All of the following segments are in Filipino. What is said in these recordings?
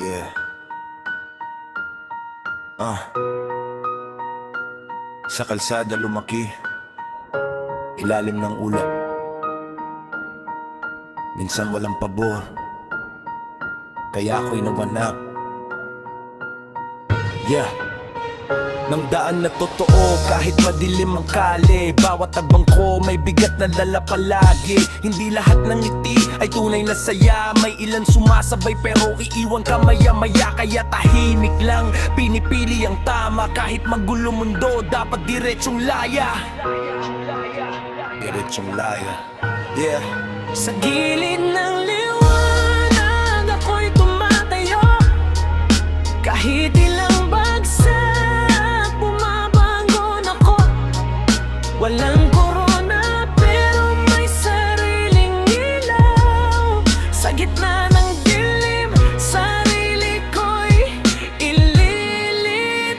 Yeah. Sa kalsada lumaki, ilalim ng ulap. Minsan walang pabor, kaya ako'y nawanap. Yeah. Nang daan na totoo kahit madilim ang kali. Bawat tagbang ko may bigat na dala palagi. Hindi lahat ng ngiti ay tunay na saya. May ilan sumasabay pero iiwan ka maya-maya. Kaya tahimik lang, pinipili ang tama. Kahit magulo mundo, dapat diretsong laya. Diretsong laya. Yeah. Sa gilid ng liwanag ako'y tumatayo. Kahit ilang bagsak, bumabangon ako. Walang korona pero may sariling ilaw. Sa gitna ng dilim, sarili ko'y ililitas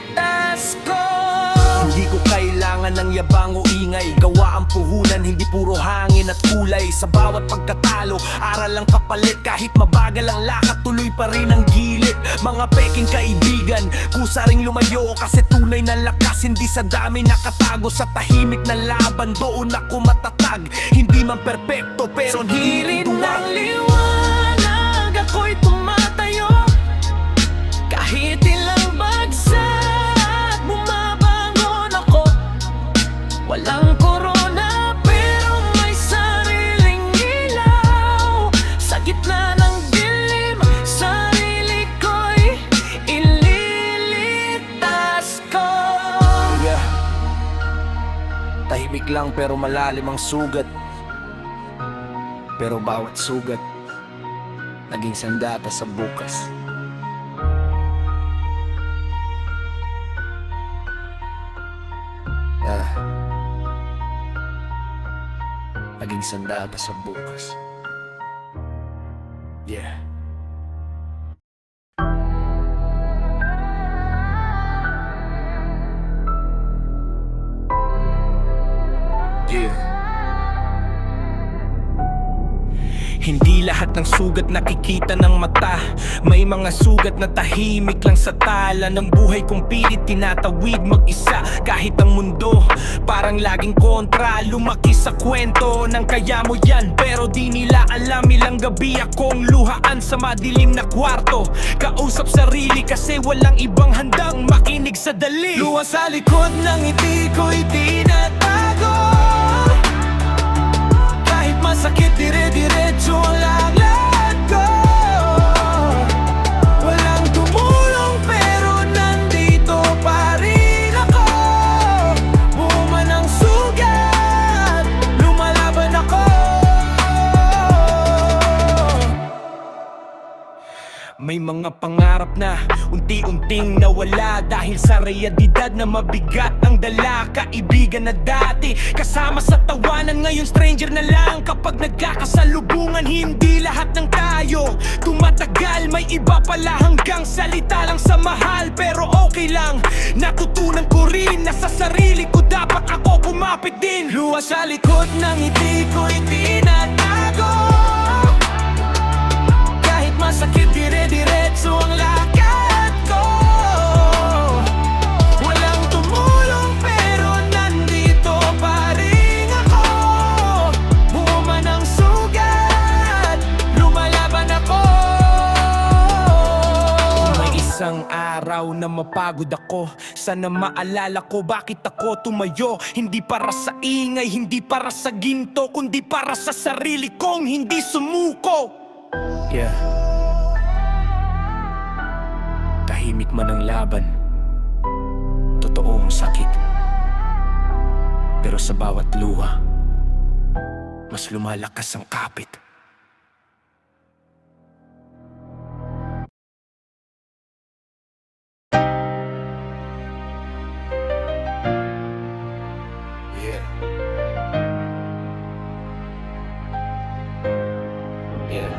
ko. Hindi ko kailangan ng yabang o ingay. Gawa ang puhunan, hindi puro hangin at kulay. Sa bawat pagkatalo, aral ang kapalit. Kahit mabagal ang lakad, tuloy pa rin ang gilid. Mga peking kaibigan, kusa ring lumayo. Kasi tunay na lakas, hindi sa dami nakatago. Sa tahimik na laban, doon ako matatag. Hindi man perpekto, pero Sa gilid ng liwanag ako'y tumatayo. Kahit ilang bagsak, bumabangon ako. Walang korona pero may sariling ilaw. Sa gitna ng dilim, sarili ko'y ililitas ko. Yeah. Tahimik lang pero malalim ang sugat. Pero bawat sugat naging sandata sa bukas. Naging sandata sa bukas. Yeah. Yeah. Hindi lahat ng sugat nakikita ng mata. May mga sugat na tahimik lang sa tala ng buhay kong pilit tinatawid mag-isa. Kahit ang mundo parang laging kontra. Lumaki sa kwento ng kaya mo yan, pero di nila alam ilang gabi akong luhaan sa madilim na kwarto. Kausap sarili kasi walang ibang handang makinig sa dali. Luha sa likod ng ngiti ko'y tinatago. Kahit masakit, dire-diretso ang lakad ko. Walang tumulong pero nandito pa rin ako. Buo man ang sugat, lumalaban ako. May mga pangarap na unti-unting nawala dahil sa realidad na mabigat ang dala. Kaibigan na dati kasama sa tawanan, ngayon stranger na lang kapag nagkakasalubungan. Hindi lahat ng tayo tumatagal, may iba pala hanggang salita lang sa mahal. Pero okay lang, natutunan ko rin na sa sarili ko dapat ako kumapit din. Luha sa likod ng ngiti ko'y tinatago. Kahit masakit, dire-diretso ang lakad ko. Walang tumulong pero nandito pa rin ako. Buo man ang sugat, lumalaban ako. May isang araw na mapagod ako, sana maalala ko bakit ako tumayo. Hindi para sa ingay, hindi para sa ginto, kundi para sa sarili kong hindi sumuko. Yeah. Tahimik man ang laban, totoong sakit. Pero sa bawat luha, mas lumalakas ang kapit. Yeah. Yeah.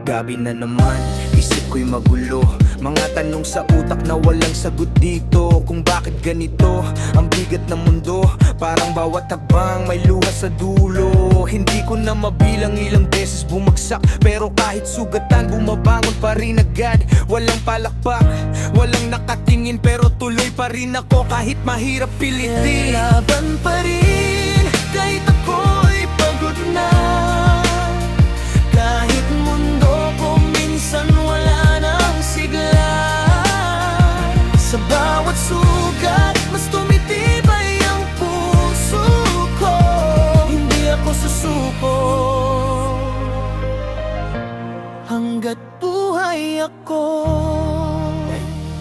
Gabi na naman, isip ko'y magulo. Mga tanong sa utak na walang sagot dito. Kung bakit ganito ang bigat ng mundo, parang bawat hakbang may luha sa dulo. mundo. Hindi ko na mabilang ilang beses bumagsak, pero kahit sugatan bumabangon pa rin agad. Walang palakpak, walang nakatingin, pero tuloy pa rin ako kahit mahirap pilitin. Laban pa rin kahit ako'y pagod na. Kahit mundo ko minsan wala nang sigla. Sa bawat sugat mas tumitibay ang puso ko. Hindi ako susuko hanggat buhay ako.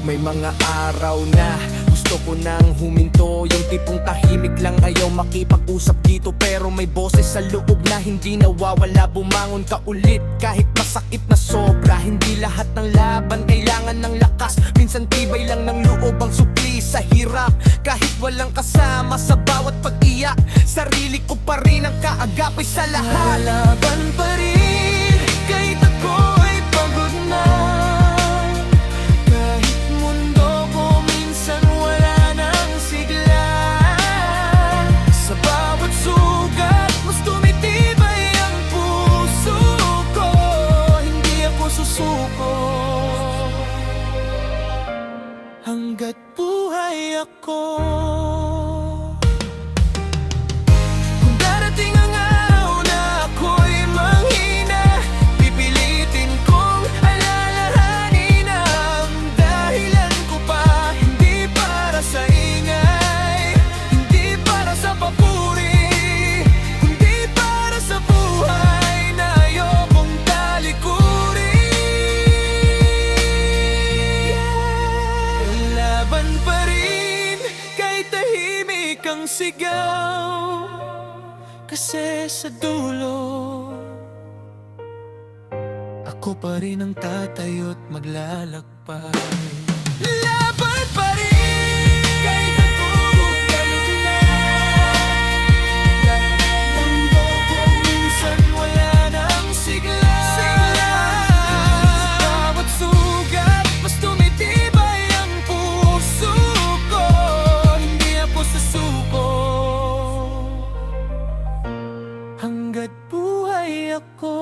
May mga araw na gusto ko nang huminto, yung tipong tahimik lang ayaw makipag-usap dito. Pero may boses sa loob na hindi nawawala, bumangon ka ulit kahit masakit na sobra. Hindi lahat ng laban kailangan ng lakas, minsan tibay lang ng loob ang supli sa hirap. Kahit walang kasama sa bawat pag-iyak, sarili ko pa rin ang kaagapay sa lahat. Lalaban pa rin kahit ako'y pagod na. Kahit mundo ko minsan wala nang sigla. Sa bawat sugat mas tumitibay ang puso ko. Hindi ako susuko hanggat buhay ako. Kung darating ang araw na ako'y manghina, pipilitin kong alalahanin ang dahilan ko pa. Hindi para sa ingay, hindi para sa papuri, kundi para sa buhay na ayokong talikurin. Laban pa rin kahit tahimik ang sigaw. Kasi sa dulo ako pa rin ang tatayo't maglalakbay. Laban pa rin kahit ako ganun na. Mundo ko minsan wala nang sigla. Sa bawat sugat mas tumitibay ang puso ko. Hindi ako susuko hanggat buhay ako.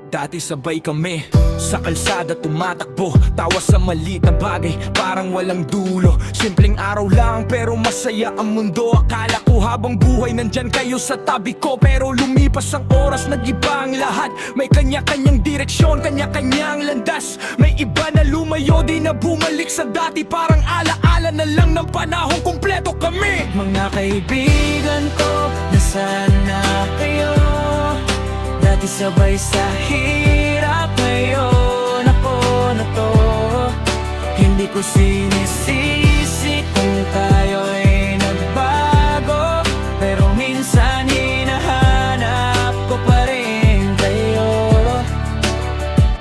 Dati sabay kami sa kalsada tumatakbo, tawa sa maliit na bagay parang walang dulo. Simpleng araw lang pero masaya ang mundo. Akala ko habang buhay nandyan kayo sa tabi ko, pero lumipas ang oras, nag-iba ang lahat. May kanya-kanyang direksyon, kanya-kanyang landas. May iba na lumayo, di na bumalik sa dati. Parang ala-ala na lang ng panahon, kumpleto kami. Mga kaibigan ko, nasaan na kayo? Dati sabay sa hirap, ngayon ako na to. Hindi ko sinisisi kung tayo'y nagbago, pero minsan hinahanap ko pa rin kayo.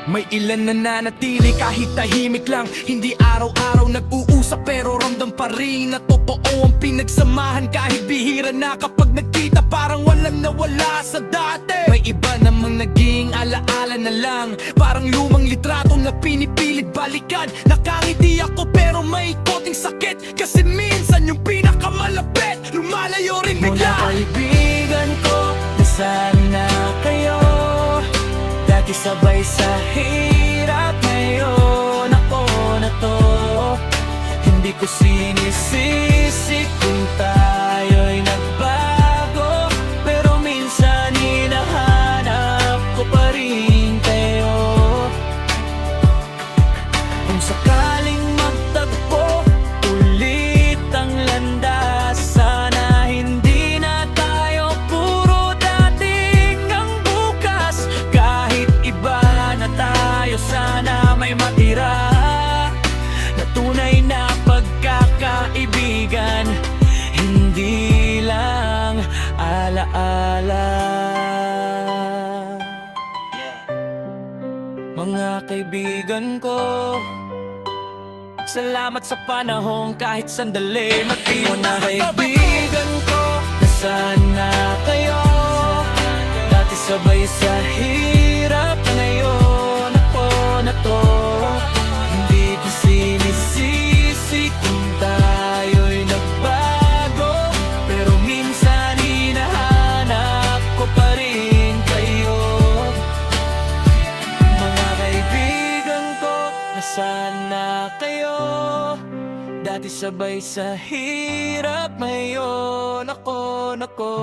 May ilan na nanatili kahit tahimik lang. Hindi araw-araw nag-uusap pero ramdam pa rin na totoo ang pinagsamahan. Kahit bihira na kapag nagkita parang walang nawala sa dati. May iba namang naging alaala na lang, parang lumang litrato na pinipilit balikan. Nakangiti ako pero may konting sakit, kasi minsan yung pinakamalapit lumalayo rin Mga bigla. kaibigan ko, nasaan na kayo? Dati sabay sa hirap, ngayon ako na to. Hindi ko sinisisi kung tayo'y nagbago, pero minsan hinahanap ko pa rin kayo. Kung sakaling magtagpo ulit ang landas, sana hindi na tayo puro dating ang bukas. Kahit iba na tayo, sana may matira na tunay na pagkakaibigan, hindi lang alaala. Mga kaibigan ko, salamat sa panahon kahit sandali mag-iwan na. Mga kaibigan ko, nasaan na kayo? Dati sabay sa hirap na ngayon ako na to. Hindi ko sinisisi kung tayo'y nagbago, pero minsan hinahanap ko pa rin kayo. Mga kaibigan ko, nasaan na kayo? Dati sabay sa hirap, ngayon ako na ko.